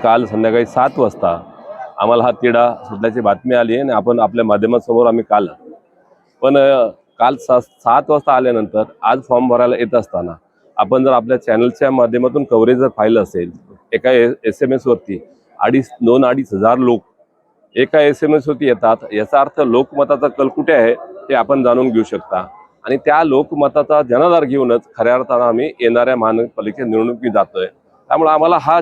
काल संध्याकाळी 7 वाजता आम्हाला हा तिढा सुटल्याची बातमी आली आहे आणि आपण आपल्या माध्यमासमोर आम्ही काल पण काल 7 वाजता आल्यानंतर आज फॉर्म भरायला येत असताना आपण जर आपल्या चॅनलच्या माध्यमातून कव्हरेज जर पाहिलं असेल, एका SMS वरती 2-2.5 हजार लोक एका SMS वरती येतात। याचा अर्थ लोकमताचा कल कुठे आहे ते आपण जाणून घेऊ शकता आणि त्या लोकमताचा जनाधार घेऊनच खऱ्या अर्थानं आम्ही येणाऱ्या महानगरपालिका निवडणुकीत जातोय। त्यामुळे आम्हाला हा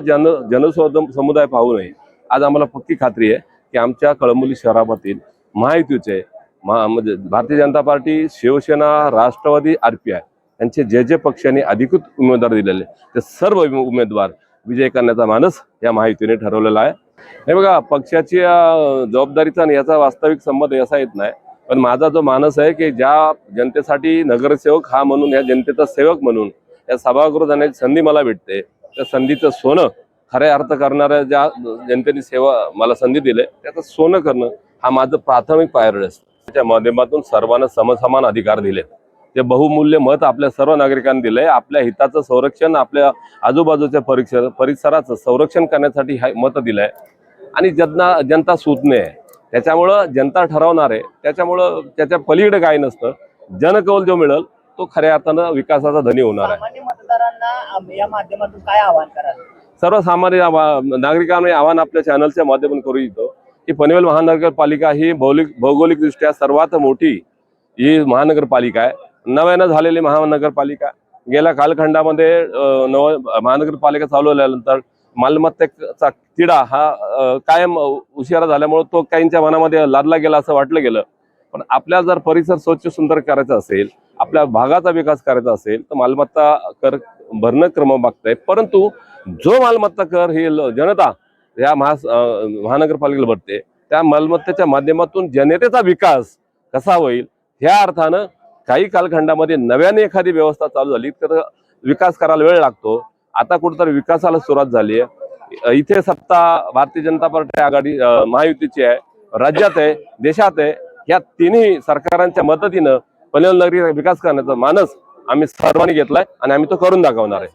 समुदाय पाहू नये। आज आम्हाला पक्की खात्री आहे की आमच्या कळंबोली शहरामधील महायुतीचे म्हणजे भारतीय जनता पार्टी, शिवसेना, राष्ट्रवादी, RPI यांचे जे पक्षांनी अधिकृत उमेदवार दिलेले ते सर्व उमेदवार विजय करण्याचा मानस या महायुतीने ठरवलेला आहे। हे बघा, पक्षाची जबाबदारीचा आणि याचा वास्तविक संबंध असा येत नाही, पण माझा जो मानस आहे की ज्या जनतेसाठी नगरसेवक हा म्हणून, या जनतेचा सेवक म्हणून या सभागृहात जाण्याची संधी मला भेटते, त्या संधीचं सोनं खऱ्या अर्थ करणाऱ्या ज्या जनतेने सेवा मला संधी दिली त्याचं सोनं करणं हा माझं प्राथमिक पायरड असतं। त्याच्या माध्यमातून सर्वांना समसमान अधिकार दिले, ते बहुमूल्य मत आपल्या सर्व नागरिकांनी दिले। आपल्या हिताचं संरक्षण, आपल्या आजूबाजूच्या परिसराचं संरक्षण करण्यासाठी मत दिलंय आणि जनता सूचने आहे, त्याच्यामुळं जनता ठरवणार आहे। त्याच्यामुळं त्याच्या पलीकडे काही नसतं। जनकौल जो मिळेल तो खऱ्या अर्थानं विकासाचा धनी होणार आहे। सामान्य मतदारांना या माध्यमातून काय आवाहन कराल? सर्वसामान्य नागरिकांना आवाहन आपल्या चॅनलच्या माध्यमातून करू इच्छितो की पनवेल महानगरपालिका ही भौगोलिकदृष्ट्या सर्वात मोठी ही महानगरपालिका आहे। नव्यानं झालेली महानगरपालिका, गेल्या कालखंडामध्ये महानगरपालिका चालू झाल्यानंतर मालमत्तेचा तिढा हा कायम उशिरा झाल्यामुळे तो काहींच्या मनामध्ये लादला गेला असं वाटलं गेलं। पण आपल्या जर परिसर स्वच्छ सुंदर करायचा असेल, आपल्या भागाचा विकास करायचा असेल तर मालमत्ता कर भरणं क्रम मागतंय, परंतु जो मालमत्ता कर ही जनता या महानगरपालिकेला भरते, त्या मालमत्तेच्या माध्यमातून जनतेचा विकास कसा होईल ह्या अर्थानं काही कालखंडामध्ये नव्याने एखादी व्यवस्था चालू झाली तर विकास करायला वेळ लागतो। आता कुठेतरी विकासाला सुरुवात झाली आहे। इथे सत्ता भारतीय जनता पार्टी आघाडी महायुतीची आहे, राज्यात आहे, देशात आहे। या तिन्ही सरकारांच्या मदतीनं पनवेल नगरी विकास करण्याचा मानस आम्ही सर्वांनी घेतलाय आणि आम्ही तो करून दाखवणार आहे।